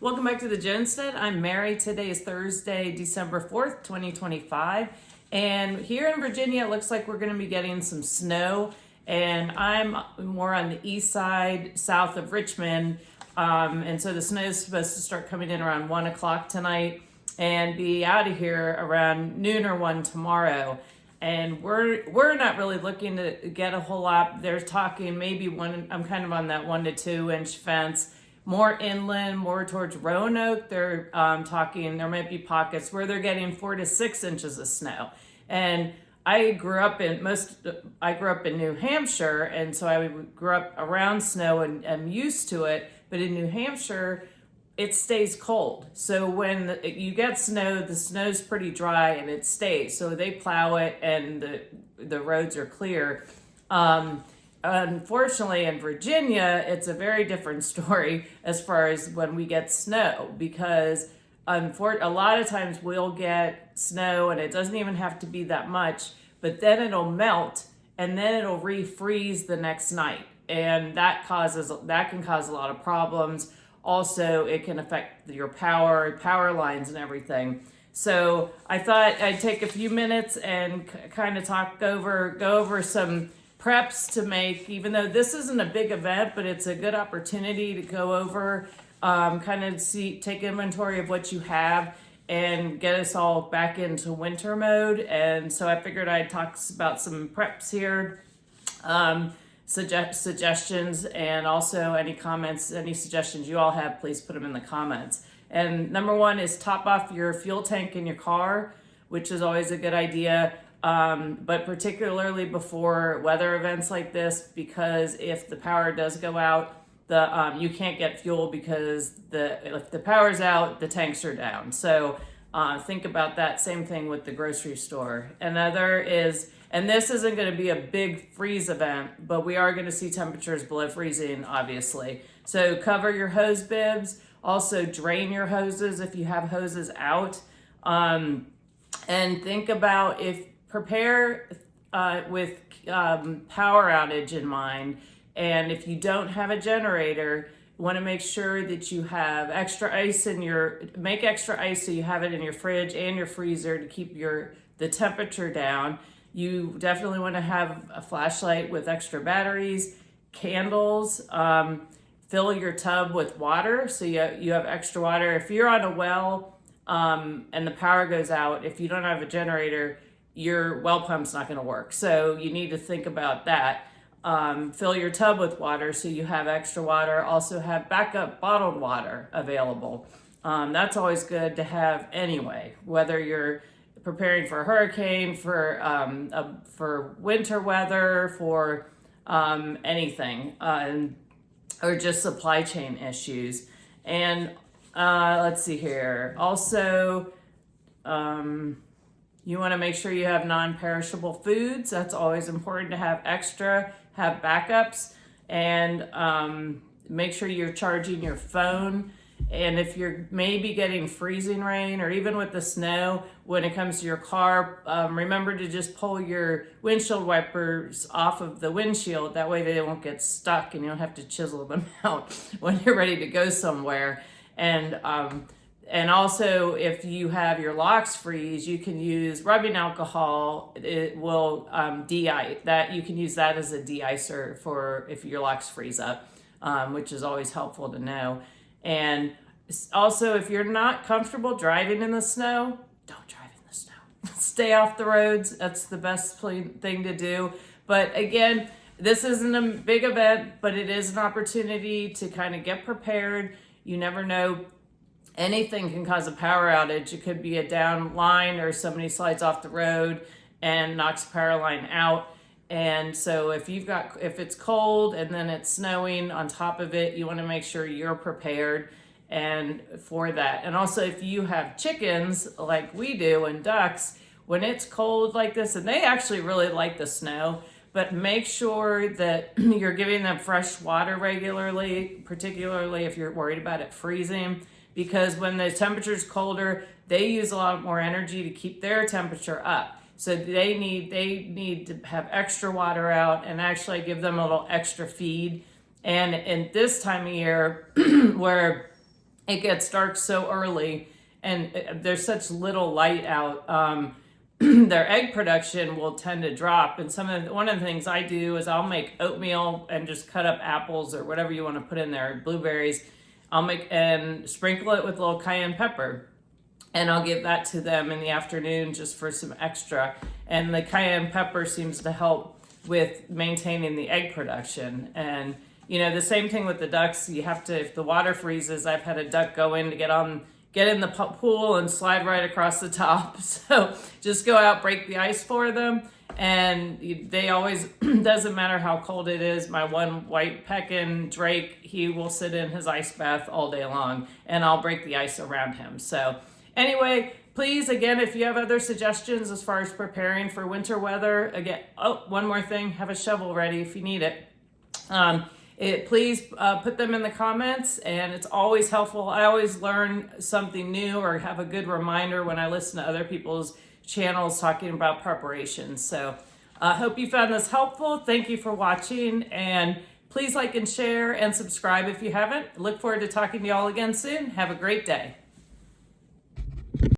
Welcome back to the Jenstead. I'm Mary. Today is Thursday, December 4th, 2025. And here in Virginia, it looks like we're going to be getting some snow. And I'm more on the east side, south of Richmond. And so the snow is supposed to start coming in around 1 o'clock tonight and be out of here around noon or 1 tomorrow. And we're not really looking to get a whole lot. They're talking maybe one. I'm kind of on that 1 to 2 inch fence. More inland, more towards Roanoke. They're talking. There might be pockets where they're getting 4 to 6 inches of snow. And I grew up in New Hampshire, and so I grew up around snow and am used to it. But in New Hampshire, it stays cold. So when you get snow, the snow's pretty dry and it stays. So they plow it and the roads are clear. Unfortunately, in Virginia, it's a very different story as far as when we get snow, because a lot of times we'll get snow and it doesn't even have to be that much, but then it'll melt and then it'll refreeze the next night. And that can cause a lot of problems. Also, it can affect your power lines and everything. So I thought I'd take a few minutes and kind of go over some preps to make, even though this isn't a big event, but it's a good opportunity to go over, take inventory of what you have and get us all back into winter mode. And so I figured I'd talk about some preps here, suggestions, and also any comments, any suggestions you all have, please put them in the comments. And number one is top off your fuel tank in your car, which is always a good idea. But particularly before weather events like this, because if the power does go out, you can't get fuel because if the power's out, the tanks are down. So think about that. Same thing with the grocery store. Another is, and this isn't going to be a big freeze event, but we are going to see temperatures below freezing, obviously. So cover your hose bibs. Also drain your hoses if you have hoses out. And think about prepare with power outage in mind. And if you don't have a generator, you want to make sure that you have extra ice make extra ice so you have it in your fridge and your freezer to keep the temperature down. You definitely want to have a flashlight with extra batteries, candles, fill your tub with water so you have extra water. If you're on a well and the power goes out, if you don't have a generator, your well pump's not going to work. So you need to think about that. Fill your tub with water so you have extra water. Also have backup bottled water available. That's always good to have anyway, whether you're preparing for a hurricane, for winter weather, for anything, or just supply chain issues. And let's see here. Also, you want to make sure you have non-perishable foods. That's always important to have extra, have backups, and make sure you're charging your phone. And if you're maybe getting freezing rain or even with the snow, when it comes to your car, remember to just pull your windshield wipers off of the windshield. That way they won't get stuck and you don't have to chisel them out when you're ready to go somewhere. And also, if you have your locks freeze, you can use rubbing alcohol. It will de-ice that. You can use that as a de-icer for if your locks freeze up, which is always helpful to know. And also, if you're not comfortable driving in the snow, don't drive in the snow. Stay off the roads. That's the best thing to do. But again, this isn't a big event, but it is an opportunity to kind of get prepared. You never know. Anything can cause a power outage. It could be a down line or somebody slides off the road and knocks the power line out. And so if it's cold and then it's snowing on top of it, you want to make sure you're prepared and for that. And also if you have chickens like we do and ducks, when it's cold like this, and they actually really like the snow, but make sure that you're giving them fresh water regularly, particularly if you're worried about it freezing. Because when the temperature's colder, they use a lot more energy to keep their temperature up. So they need to have extra water out and actually give them a little extra feed. And in this time of year where it gets dark so early and there's such little light out, their egg production will tend to drop. And one of the things I do is I'll make oatmeal and just cut up apples or whatever you want to put in there, blueberries. I'll make and sprinkle it with a little cayenne pepper. And I'll give that to them in the afternoon just for some extra. And the cayenne pepper seems to help with maintaining the egg production. And the same thing with the ducks. You have to, if the water freezes, I've had a duck go in to get in the pool and slide right across the top. So just go out, break the ice for them. And they always, doesn't matter how cold it is, my one white pekin drake, he will sit in his ice bath all day long and I'll break the ice around him. So anyway, please, again, if you have other suggestions as far as preparing for winter weather, again, one more thing, have a shovel ready if you need it. Please put them in the comments, and it's always helpful. I always learn something new or have a good reminder when I listen to other people's channels talking about preparation. So I hope you found this helpful. Thank you for watching, and please like and share and subscribe if you haven't. Look forward to talking to y'all again soon. Have a great day.